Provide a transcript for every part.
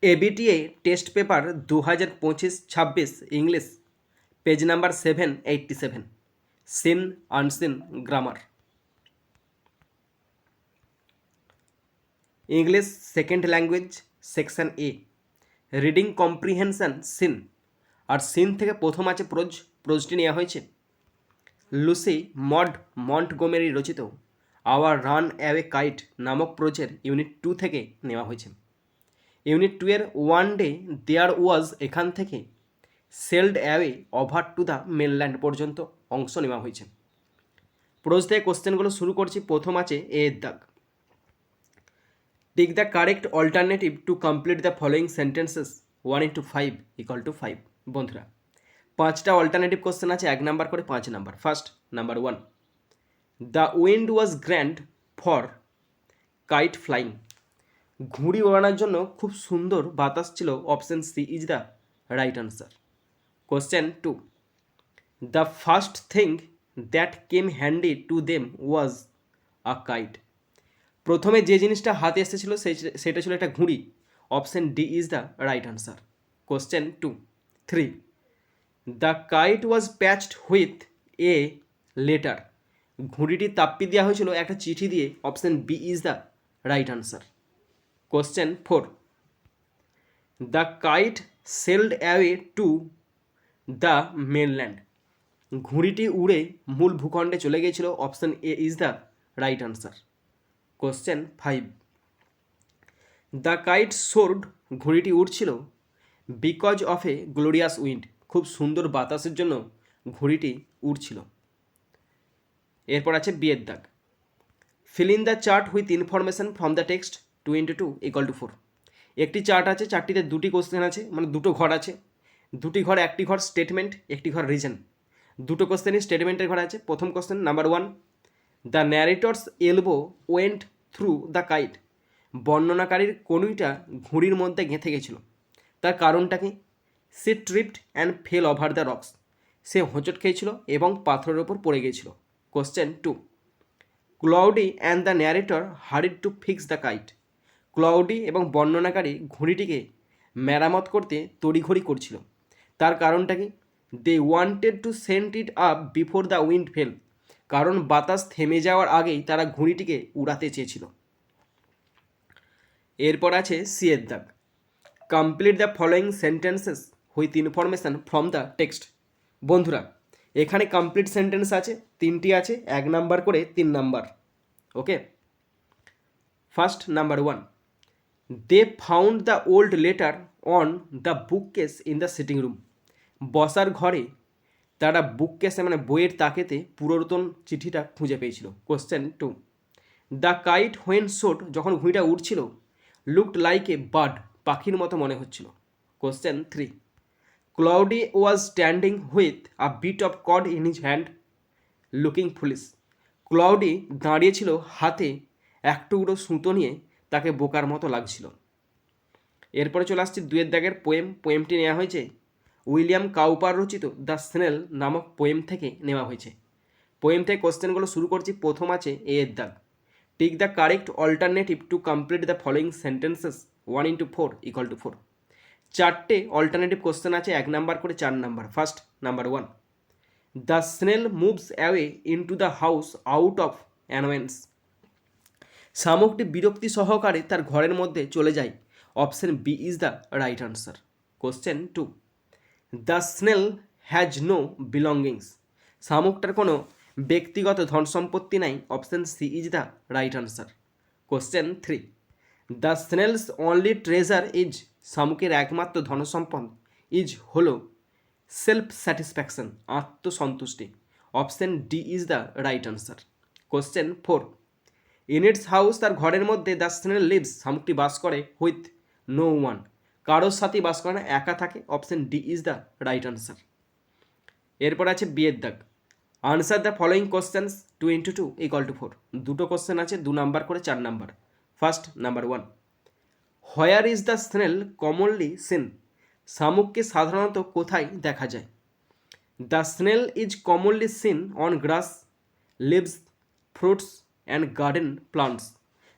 ABTA test paper 2025-26 English page number 787 seen unseen grammar English second language section A reading comprehension seen আর seen থেকে প্রথম আছে প্রোজটি নেওয়া হয়েছে লুসি মন্টগোমেরি রচিত আওয়ার রান অ্যাওয়ে কাইট নামক প্রোজের ইউনিট 2 থেকে নেওয়া হয়েছে। ইউনিট 2 এর ওয়ান ডে দেয়ার ওয়াজ এখান থেকে sailed away over two the mainland পর্যন্ত অংশ নেওয়া হয়েছে। প্রোজ থেকে কোশ্চেনগুলো শুরু করছি। প্রথম আছে এ এর দাগ। Tick the correct alternative to complete the following sentences 1:5 = 5। বন্ধুরা, 5টা অল্টারনেটিভ কোশ্চেন আছে, 1 নাম্বার করে 5 number. First number 1, the wind was grand for kite flying. ঘুড়ি ওড়ানোর জন্য খুব সুন্দর বাতাস ছিল। Option C is the right answer. Question 2, the first thing that came handy to them was a kite. প্রথমে যে জিনিসটা হাতে এসেছিল সেটা ছিল একটা ঘুড়ি। Option D is the right answer. Question 3, the kite was patched with a letter. ঘুড়িটি তাপ্পি দেওয়া হয়েছিল একটা চিঠি দিয়ে। Option B is the right answer. Question 4, the kite sailed away to the mainland. ঘুড়িটি উড়ে মূল ভূখণ্ডে চলে গিয়েছিল। Option A is the right answer. Question 5, the kite soared. ঘুড়িটি উড়ছিল because of a glorious wind. খুব সুন্দর বাতাসের জন্য ঘুড়িটি উড়ছিল। এরপর আছে বি এর দাগ। Feel in the chart with information from the text 2 × 2 = 4। একটি চার্ট আছে, চারটিতে দুটি কোশ্চেন আছে, মানে দুটো ঘর আছে। দুটি ঘর, একটি ঘর স্টেটমেন্ট, একটি ঘর রিজন। দুটো কোশ্চেনই স্টেটমেন্টের ঘর আছে। প্রথম question number 1, the narrator's elbow went through the kite. বর্ণনাকারীর কনুইটা ঘুড়ির মধ্যে গেঁথে গেছিল। তার কারণটা কি? সে tripped and fell over the rocks. সে হোঁচট খেয়েছিল এবং পাথরের ওপর পড়ে গিয়েছিল। Question 2, Claudie and the narrator hurried to fix the kite. Claudie এবং বর্ণনাকারী ঘুড়িটিকে মেরামত করতে তড়িঘড়ি করছিল। তার কারণটা কি? They wanted to send it up before the wind fell. কারণ বাতাস থেমে যাওয়ার আগেই তারা ঘুড়িটিকে উড়াতে চেয়েছিল। এরপর আছে সি এর দাগ। Complete the following sentences with information from the text. বন্ধুরা, এখানে কমপ্লিট সেন্টেন্স আছে, 3টি আছে, 1 নাম্বার করে 3 number. Okay, first number 1, they found the old letter on the book case in the sitting room. বসার ঘরে তারা বুক কেসে মানে বইয়ের তাকেতে পুরাতন চিঠিটা খুঁজে পেয়েছিল। Question 2, the kite when shot. যখন ঘুড়িটা উঠছিল লুকড লাইক এ বার্ড। পাখির মতো মনে হচ্ছিল। Question 3, Cloudy was standing with a bit of cod in his hand looking foolish. Cloudy দাঁড়িয়েছিল হাতে এক টুকরো সুতো নিয়ে, তাকে বোকার মতো লাগছিল। এরপরে চলে আসছি 2 এর দাগের পোয়েমটি নেওয়া হয়েছে উইলিয়াম কাউপার রচিত দ্য স্নেল নামক পোয়েম থেকে নেওয়া হয়েছে। পোয়েম থেকে কোশ্চেনগুলো শুরু করছি। প্রথম আছে এ এর দাগ। Tick the correct alternative to complete the following sentences 1:4 = 4। চারটে অল্টারনেটিভ কোশ্চেন আছে, 1 নাম্বার করে 4 number. First number 1, the snail moves away into the house out of annoyance. শামুকটি বিরক্তি সহকারে তার ঘরের মধ্যে চলে যায়। Option B is the right answer. Question 2, the snail has no belongings. শামুকটার কোনো ব্যক্তিগত ধন সম্পত্তি নাই। Option C is the right answer. Question 3, the snail's only treasure is. শামুকের একমাত্র ধনসম্পদ ইজ হলো সেলফ স্যাটিসফ্যাকশন, আত্মসন্তুষ্টি। Option D is the right answer. Question 4, in it's house. তার ঘরের মধ্যে দ্য স্নেল লিভস। শামুকটি বাস করে উইথ নো ওয়ান। কারোর সাথেই বাস করে না, একা থাকে। Option D is the right answer. এরপর আছে বি এর দাগ। Answer the following questions 2 × 2 = 4। দুটো কোশ্চেন আছে, 2 নাম্বার করে 4 number. First number 1, where is the snail commonly seen. শামুককে সাধারণত কোথায় দেখা যায়? The snail is commonly seen on grass, leaves, fruits and garden plants.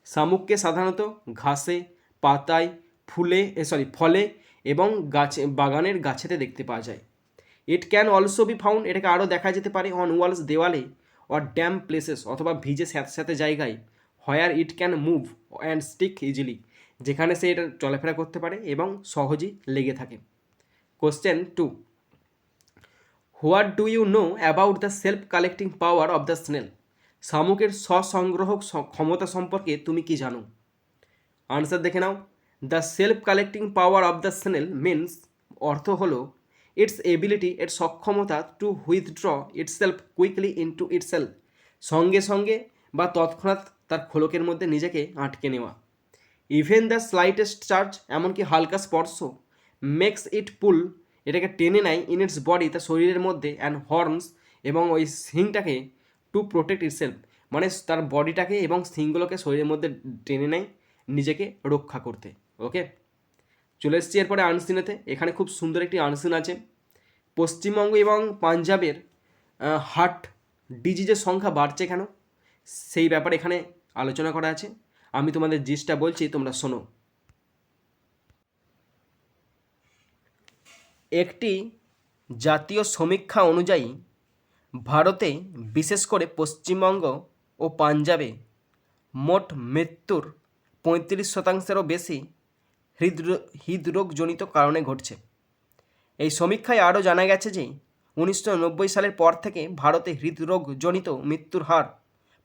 শামুককে সাধারণত ঘাসে, পাতায়, ফলে এবং বাগানের গাছেতে দেখতে পাওয়া যায়। It can also be found, এটাকে আরও দেখা যেতে পারে অন ওয়ালস, দেওয়ালে, অর ড্যাম প্লেসেস, অথবা ভিজে স্যাঁতস্যাঁতে জায়গায়, where it can move and stick easily, যেখানে সে এটা চলাফেরা করতে পারে এবং সহজেই লেগে থাকে। Question 2, what do you know about the self collecting power of the snail, শামুকের স্বসংগ্রহক ক্ষমতা সম্পর্কে তুমি কি জানো? আনসার দেখে নাও। The self collecting power of the snail means, অর্থ হলো ইটস এবিলিটি, এর সক্ষমতা, to withdraw itself quickly into itself, সঙ্গে সঙ্গে বা তৎক্ষণাৎ তার খোলকের মধ্যে নিজেকে আটকে নেওয়া। ইভেন দ্য স্লাইটেস্ট চার্জ, এমনকি হালকা স্পর্শ, মেক্স ইট পুল, এটাকে টেনে নেয়, ইন ইটস বডি, তার শরীরের মধ্যে, অ্যান্ড হর্নস, এবং ওই সিংটাকে, টু প্রোটেক্ট ইটসেলফ, মানে তার বডিটাকে এবং সিংগুলোকে শরীরের মধ্যে টেনে নেয় নিজেকে রক্ষা করতে। ওকে, চলে এসেছি এরপরে আনসিনেতে। এখানে খুব সুন্দর একটি আনসিন আছে। পশ্চিমবঙ্গ এবং পাঞ্জাবের হার্ট ডিজিজের সংখ্যা বাড়ছে কেন, সেই ব্যাপারে এখানে আলোচনা করা আছে। আমি তোমাদের জিনিসটা বলছি, তোমরা শোনো। একটি জাতীয় সমীক্ষা অনুযায়ী ভারতে, বিশেষ করে পশ্চিমবঙ্গ ও পাঞ্জাবে, মোট মৃত্যুর 35%-এরও বেশি হৃদরোগজনিত কারণে ঘটছে। এই সমীক্ষায় আরও জানা গেছে যে 1990 সালের পর থেকে ভারতে হৃদরোগজনিত মৃত্যুর হার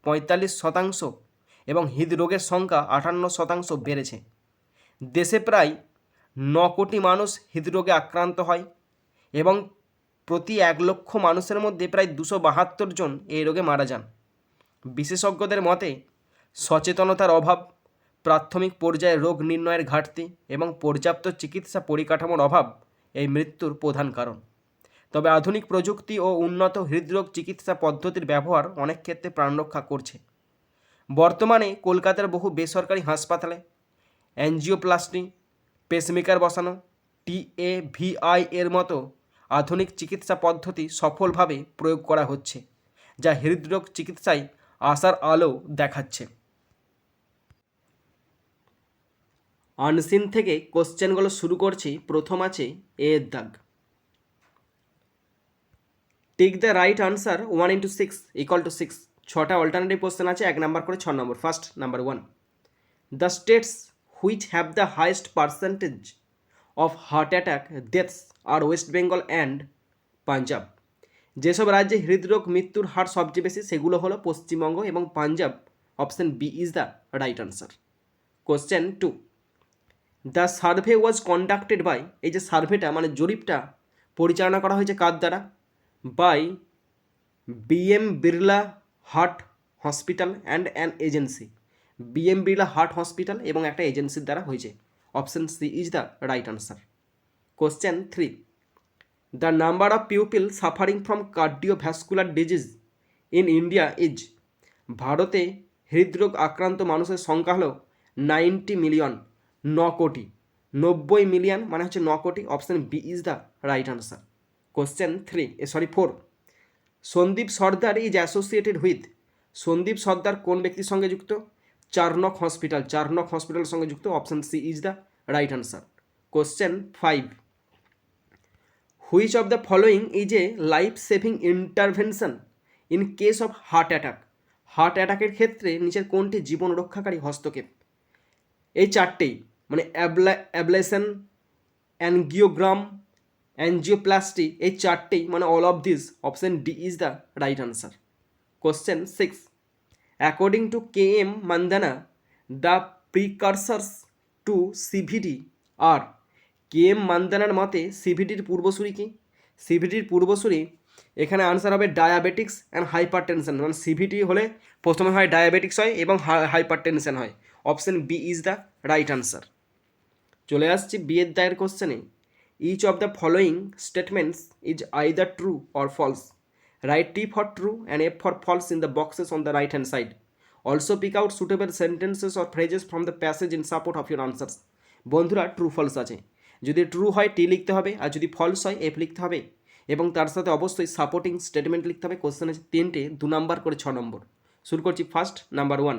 45% এবং হৃদরোগের সংখ্যা 58% বেড়েছে। দেশে প্রায় 9 কোটি মানুষ হৃদরোগে আক্রান্ত হয় এবং প্রতি 1 লক্ষ মানুষের মধ্যে প্রায় 272 জন এই রোগে মারা যান। বিশেষজ্ঞদের মতে সচেতনতার অভাব, প্রাথমিক পর্যায়ে রোগ নির্ণয়ের ঘাটতি এবং পর্যাপ্ত চিকিৎসা পরিকাঠামোর অভাব এই মৃত্যুর প্রধান কারণ। তবে আধুনিক প্রযুক্তি ও উন্নত হৃদরোগ চিকিৎসা পদ্ধতির ব্যবহার অনেক ক্ষেত্রে প্রাণরক্ষা করছে। বর্তমানে কলকাতার বহু বেসরকারি হাসপাতালে অ্যাঞ্জিওপ্লাস্টি, পেসমেকার বসানো, TAVI এর মতো আধুনিক চিকিৎসা পদ্ধতি সফলভাবে প্রয়োগ করা হচ্ছে, যা হৃদরোগ চিকিৎসায় আশার আলো দেখাচ্ছে। আনসিন থেকে কোশ্চেনগুলো শুরু করছি। প্রথম আছে এ এর দাগ। Take the right answer 1 into 6 = 6। 6টা অল্টারনেটিভ কোশ্চেন আছে, 1 নাম্বার করে 6 নম্বর। First, number 1, the states which have the highest percentage of heart attack deaths are West Bengal and Punjab. যেসব রাজ্যে হৃদরোগ মৃত্যুর হার সবচেয়ে বেশি সেগুলো হলো পশ্চিমবঙ্গ এবং Punjab. Option B is the right answer. Question 2, the survey was conducted by, এই যে সার্ভেটা মানে জরিপটা পরিচালনা করা হয়েছে কার দ্বারা? By BM Birla heart hospital and an agency. BM Birla heart hospital এবং একটা এজেন্সির দ্বারা হয়েছে। Option C is the right answer. Question 3, the number of people suffering from cardiovascular disease in India is. ভারতে হৃদরোগ আক্রান্ত মানুষের সংখ্যা হলো 90 মিলিয়ন, 9 কোটি। 90 মিলিয়ন মানে হচ্ছে 9 কোটি। Option B is the right answer. Question 4, Sandip Sardar is associated with. Sandip Sardar কোন ব্যক্তির সঙ্গে যুক্ত? চারনক হসপিটালের সঙ্গে যুক্ত। Option C is the right answer. Question 5, which of the following is a life saving intervention in case of heart attack. Heart অ্যাটাকের ক্ষেত্রে নিচের কোনটি জীবন রক্ষাকারী হস্তক্ষেপ? এই চারটেই, মানে অ্যাবলেশন, অ্যানজিওগ্রাম, অ্যাঞ্জিওপ্লাস্টি, এই চারটেই মানে all of this. Option D is the right answer. Question 6, according to KM Mandana the precursors to CVD are. KM মান্দানার মতে CVDর পূর্বসূরি কি? CVDর পূর্বসূরি এখানে আনসার হবে ডায়াবেটিক্স অ্যান্ড হাইপার টেনশন। মানে CVD হলে প্রথমে হয় ডায়াবেটিক্স হয় এবং হাইপার টেনশন হয়। Option B is the right answer. চলে আসছি বিয়ের দায়ের কোশ্চেনে। Each of the following statements is either true or false. Right T for true and F for false in the boxes on the right hand side. Also pick out suitable sentences or phrases from the passage in support of your answers. বন্ধুরা, true false আছে। যদি true হয় T লিখতে হবে, আর যদি false হয় F লিখতে হবে, এবং তার সাথে অবশ্যই সাপোর্টিং স্টেটমেন্ট লিখতে হবে। কোশ্চেন আছে 3টে, 2 নাম্বার করে 6 নম্বর। শুরু করছি। First, number 1,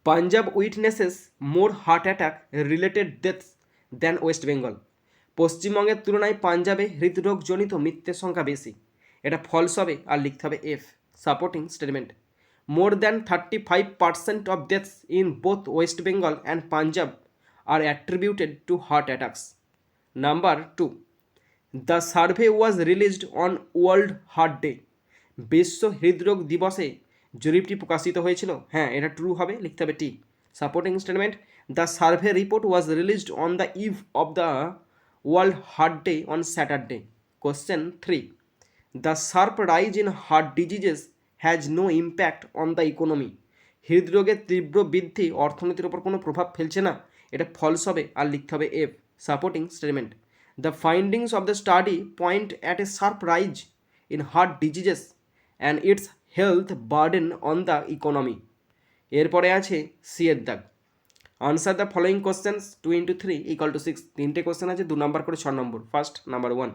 Punjab witnesses more heart attack related deaths than West Bengal. পশ্চিমবঙ্গের তুলনায় পাঞ্জাবে হৃদরোগজনিত মৃত্যুর সংখ্যা বেশি। এটা ফলস হবে আর লিখতে হবে F, supporting statement. More than 35% of deaths in both West Bengal and Punjab are attributed to heart attacks. Number 2, the survey was released on World Heart Day. বিশ্ব হৃদরোগ দিবসে জরিপটি প্রকাশিত হয়েছিল। হ্যাঁ, এটা ট্রু হবে, লিখতে হবে T, supporting statement. The survey report was released on the eve of the World Heart Day on Saturday. Question 3, the sharp rise in heart diseases has no impact on the economy. হৃদরোগের তীব্র বৃদ্ধি অর্থনীতির ওপর কোনো প্রভাব ফেলছে না। এটা ফলস হবে আর লিখতে হবে F, supporting statement. The findings of the study point at a sharp rise in heart diseases and it's health burden on the economy. এরপরে আছে সি এর দাগ। Answer the following questions 2 × 3 = 6। তিনটে কোশ্চেন আছে, 2 নম্বর করে 6 নম্বর। First, number 1,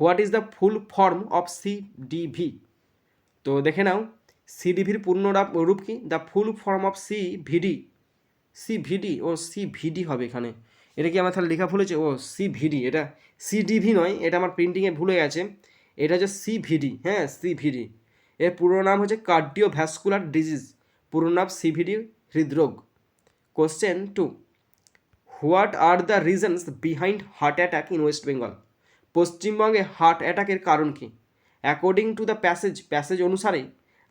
what is the full form of CDV? তো দেখে নাও, সিডিভির পূর্ণ রূপ কি? The full form of CVD ও সিভিডি হবে এখানে। এটা কি আমার তাহলে লেখা ভুলেছে? ও সিভিডি, এটা সিডিভি নয়, এটা আমার প্রিন্টিংয়ে ভুলে গেছে। এটা হচ্ছে সিভিডি। হ্যাঁ, সিভিডি। এর পুরো নাম হচ্ছে কার্ডিওভ্যাসকুলার ডিজিজ, পুরো নাম সিভিডি, হৃদরোগ। Question 2, what are the reasons behind heart attack in West Bengal? পশ্চিমবঙ্গে হার্ট অ্যাটাকের কারণ কি? অ্যাকর্ডিং টু দ্য প্যাসেজ অনুসারে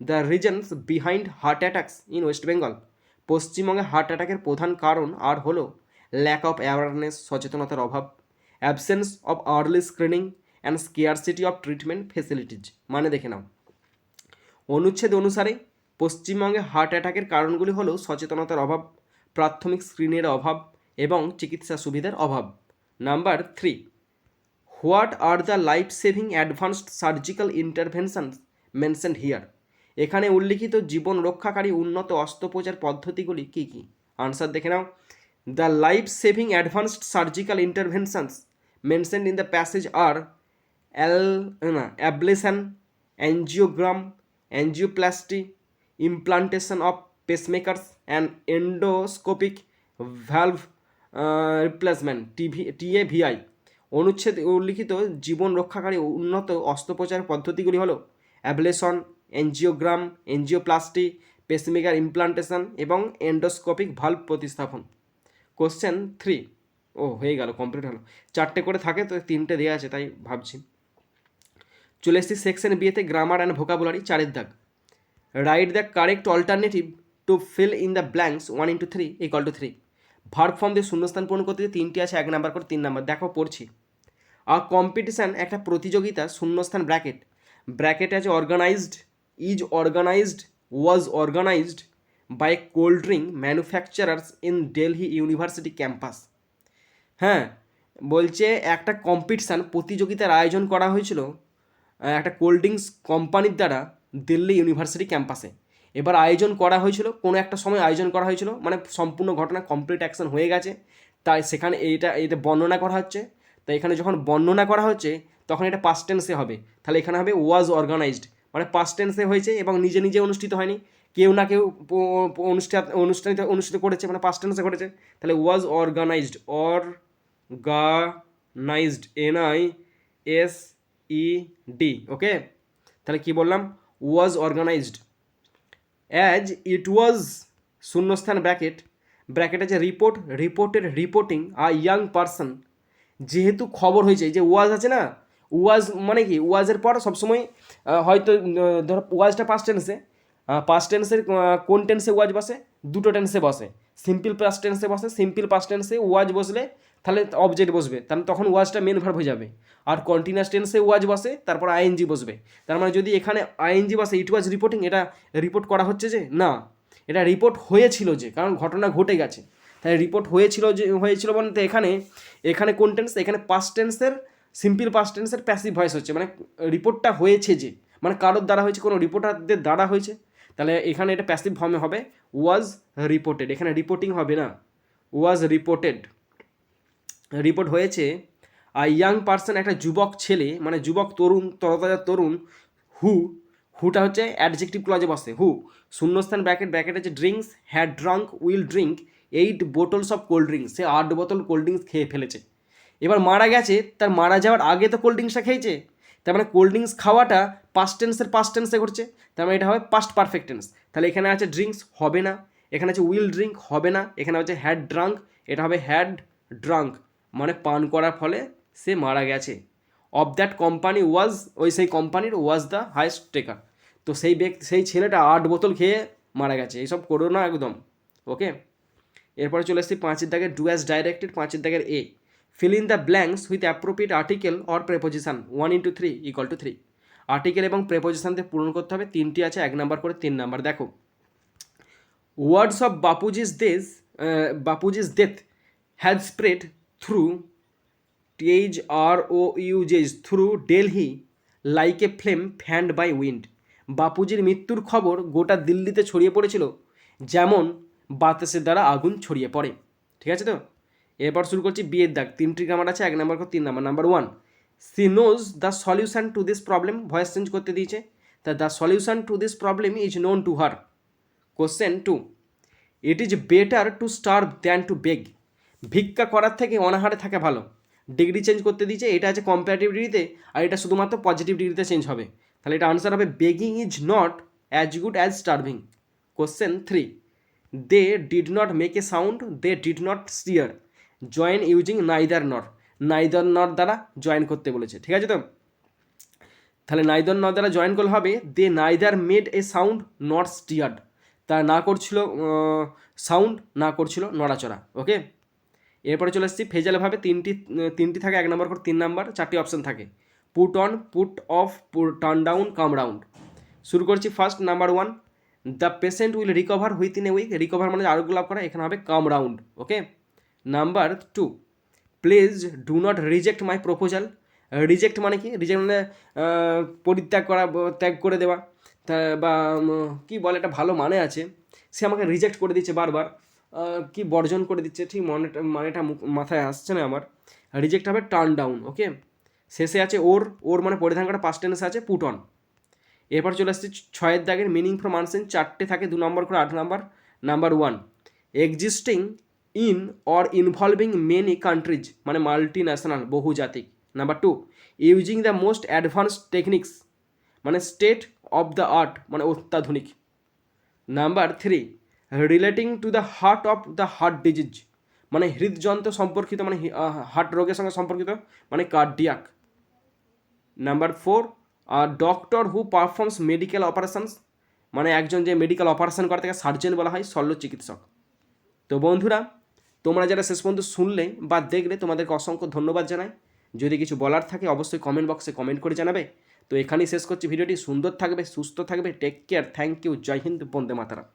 the reasons behind heart attacks in West Bengal, পশ্চিমবঙ্গে হার্ট অ্যাটাকের প্রধান কারণ আর হলো ল্যাক অফ অ্যাওয়ারনেস, সচেতনতার অভাব, absence of early screening and scarcity of treatment facilities. মানে দেখে নাও, অনুচ্ছেদ অনুসারে পশ্চিমবঙ্গে হার্ট অ্যাটাকের কারণগুলি হলো সচেতনতার অভাব, প্রাথমিক স্ক্রিনের অভাব এবং চিকিৎসা সুবিধার অভাব। Number 3, what are the life saving advanced surgical interventions mentioned here? এখানে উল্লিখিত জীবন রক্ষাকারী উন্নত অস্ত্রোপচার পদ্ধতিগুলি কী কী? আনসার দেখে নাও, the life saving advanced surgical interventions mentioned in the passage are ablation, angiogram, angioplasty, implantation of pacemakers and endoscopic valve replacement, TAVI. অনুচ্ছেদ উল্লিখিত জীবন রক্ষাকারী উন্নত অস্ত্রোপচার পদ্ধতিগুলি হলো ablation, angiogram, angioplasty, pacemaker implantation এবং এন্ডোস্কোপিক ভালভ প্রতিস্থাপন। কোশ্চেন 3, হয়ে গেল, কমপ্লিট হলো। 4টে করে থাকে, তো 3টে দেওয়া আছে তাই ভাবছি। চলে এসেছি সেকশন বিয়েতে, গ্রামার অ্যান্ড ভোকাবুলারি, 4এর দাগ। Write the correct alternative to feel in the blanks 1 × 3 = 3। Verb form দিয়ে শূন্যস্থান পূরণ করতে 3টি আছে, 1 নাম্বার করে 3 নাম্বার। দেখো পড়ছি। আ কম্পিটিশান, একটা প্রতিযোগিতা, শূন্যস্থান ব্র্যাকেটে আছে organised, is organised, was organised by cold drink manufacturers in Delhi University campus. হ্যাঁ, বলছে একটা কম্পিটিশান, প্রতিযোগিতার আয়োজন করা হয়েছিল একটা কোল্ড ড্রিঙ্কস কোম্পানির দ্বারা দিল্লি ইউনিভার্সিটি ক্যাম্পাসে। এবার আয়োজন করা হয়েছিল, কোনো একটা সময় আয়োজন করা হয়েছিল, মানে সম্পূর্ণ ঘটনা কমপ্লিট অ্যাকশন হয়ে গেছে, তাই সেখানে এটা বর্ণনা করা হচ্ছে। তাই এখানে যখন বর্ণনা করা হচ্ছে তখন এটা পাস্ট টেন্সে হবে, তাহলে এখানে হবে ওয়াজ অর্গানাইজড, মানে পাস্ট টেন্সে হয়েছে এবং নিজে নিজে অনুষ্ঠিত হয়নি, কেউ না কেউ অনুষ্ঠিত করেছে, মানে পাস্ট টেন্সে করেছে। তাহলে ওয়াজ অর্গানাইজড, অর্গানাইজড, NISED। ওকে, তাহলে কি বললাম? ওয়াজ অর্গানাইজড। অ্যাজ ইট ওয়াজ, শূন্যস্থান ব্র্যাকেট আছে রিপোর্টিং আ ইয়াং পারসন। যেহেতু খবর হয়েছে, যে ওয়াজ আছে না, ওয়াজ মানে কি, ওয়াজের পর সবসময় হয়তো ধরো ওয়াজটা পাস্ট টেন্সের কোন টেন্সে ওয়াজ বসে? দুটো টেন্সে বসে, সিম্পল পাস্ট টেন্সে বসে। সিম্পল পাস্ট টেন্সে ওয়াজ বসলে তাহলে অবজেক্ট বসবে, তাহলে তখন ওয়াজটা মেন ভার্ব হয়ে যাবে। আর কন্টিনিউয়াস টেন্সে ওয়াজ বসে, তারপর আইএনজি বসবে। তার মানে যদি এখানে আইএনজি বসে, ইট ওয়াজ রিপোর্টিং, এটা রিপোর্ট করা হচ্ছে যে না, এটা রিপোর্ট হয়েছিল যে, কারণ ঘটনা ঘটে গেছে, তাই রিপোর্ট হয়েছিল বলতে এখানে কোন টেন্স? এখানে পাস্ট টেন্সের সিম্পল পাস্ট টেন্সের প্যাসিভ ভয়েস হচ্ছে, মানে রিপোর্টটা হয়েছে যে, মানে কারোর দ্বারা হয়েছে, কোনো রিপোর্টারদের দ্বারা হয়েছে, তাহলে এখানে এটা প্যাসিভ ফর্মে হবে ওয়াজ রিপোর্টেড। এখানে রিপোর্টিং হবে না, ওয়াজ রিপোর্টেড। রিপোর্ট হয়েছে আর ইয়াং পার্সন, একটা যুবক ছেলে, মানে যুবক তরুণ, তরতাজা তরুণ, হু হুটা হচ্ছে অ্যাডজেক্টিভ ক্লজে বসে, হু শূন্যস্থান ব্র্যাকেট, ব্র্যাকেট হচ্ছে drinks, had drunk, will drink 8 bottles of cold drinks, সে 8 বোতল কোল্ড ড্রিঙ্কস খেয়ে ফেলেছে। এবার মারা গেছে, তার মারা যাওয়ার আগে তো কোল্ড ড্রিঙ্কসটা খেয়েছে, তার মানে কোল্ড ড্রিঙ্কস খাওয়াটা পাস্ট টেন্সে ঘটছে, তার মানে এটা হবে পাস্ট পারফেক্ট টেন্স। তাহলে এখানে আছে ড্রিঙ্কস, হবে না। এখানে আছে উইল ড্রিঙ্ক, হবে না। এখানে হচ্ছে হ্যাড ড্রাঙ্ক, এটা হবে হ্যাড ড্রাঙ্ক, মানে পান করার ফলে সে মারা গেছে। অফ দ্যাট কোম্পানি ওয়াজ, সেই কোম্পানির ওয়াজ দ্য হাইস্ট টেকার, তো সেই ছেলেটা 8 বোতল খেয়ে মারা গেছে। এইসব করো না একদম, ওকে। এরপরে চলে এসেছি 5 দাগের ডু অ্যাজ ডাইরেক্টেড, 5 দাগের এ, fill in the blanks with appropriate article or preposition 1 into 3 = 3। Article এবং প্রেপোজিশন দিয়ে পূরণ করতে হবে, 3টি আছে, 1 নাম্বার করে 3 নাম্বার। দেখো, words of Bapuji's death had spread through through Delhi like a flame fanned by wind। বাপুজির মৃত্যুর খবর গোটা দিল্লিতে ছড়িয়ে পড়েছিল যেমন বাতাসের দ্বারা আগুন ছড়িয়ে পড়ে। ঠিক আছে তো, এরপর শুরু করছি বিয়ের দাগ, 3টি গ্রামার আছে, 1 নাম্বার করে 3 number. Number 1, she knows the solution to this problem, voice change করতে দিয়েছে, তা the solution to this problem is known to her. Question 2, it is better to starve than to beg, ভিক্ষা করার থেকে অনাহারে থাকা ভালো। ডিগ্রি চেঞ্জ করতে দিয়েছে, এটা আছে কম্পারেটিভ ডিগ্রিতে, আর এটা শুধুমাত্র পজিটিভ ডিগ্রিতে চেঞ্জ হবে। তাহলে এটা আনসার হবে begging is not as good as starving. Question 3, they did not make a sound, they did not stir, join using neither nor, neither nor দ্বারা জয়েন করতে বলেছে। ঠিক আছে তো, তাহলে নাইদার নর দ্বারা জয়েন করলে হবে they neither made a sound not stirred, তারা না করছিল সাউন্ড, না করছিল নড়াচড়া, ওকে। এরপরে চলে এসেছি ফেজালভাবে, তিনটি থাকে, 1 নাম্বার করে 3 নাম্বার, 4টি অপশন থাকে, put on, put off, turn down, come round. শুরু করছি first, number 1, the patient will recover within a week, recover মানে আরোগ্য লাভ করা, এখানে হবে come round, okay. Number 2, please do not reject my proposal, reject মানে কি, রিজেক্ট মানে পরিত্যাগ করা, ত্যাগ করে দেওয়া, বা কী বলে, একটা ভালো মানে আছে, সে আমাকে রিজেক্ট করে দিচ্ছে বারবার, কি বর্জন করে দিচ্ছে, ঠিক মানেটা মাথায় আসছে না আমার। রিজেক্ট হবে টার্ন ডাউন, ওকে। শেষে আছে ওর মানে পরিধান করা, পাস্ট টেন্সে আছে পুট অন। এরপর চলে আসছে 6 দাগের মিনিং ফ্রম আনসেন, 4টে থাকে, 2 নম্বর করে 8 number. Number 1, existing in or involving many countries মানে মাল্টি ন্যাশনাল, বহুজাতিক। Number 2, using the most advanced techniques মানে স্টেট অফ দ্য আর্ট মানে অত্যাধুনিক। Number 3, relating to the heart disease মানে হৃদযন্ত্র সম্পর্কিত, মানে হার্ট রোগের সঙ্গে সম্পর্কিত মানে কার্ডিয়াক। নাম্বার 4, ডক্টর হু পারফর্মস মেডিকেল অপারেশনস মানে একজন যে মেডিকেল অপারেশন করে তাকে সার্জন বলা হয়, শল্য চিকিৎসক। তো বন্ধুরা, তোমরা যারা শেষ পর্যন্ত শুনলে বা দেখলে তোমাদেরকে অসংখ্য ধন্যবাদ জানাই। যদি কিছু বলার থাকে অবশ্যই কমেন্ট বক্সে কমেন্ট করে জানাবে। তো এখানেই শেষ করছি ভিডিওটি। সুন্দর থাকবে, সুস্থ থাকবে, টেক কেয়ার, থ্যাংক ইউ, জয় হিন্দ, বন্দে মাতরম।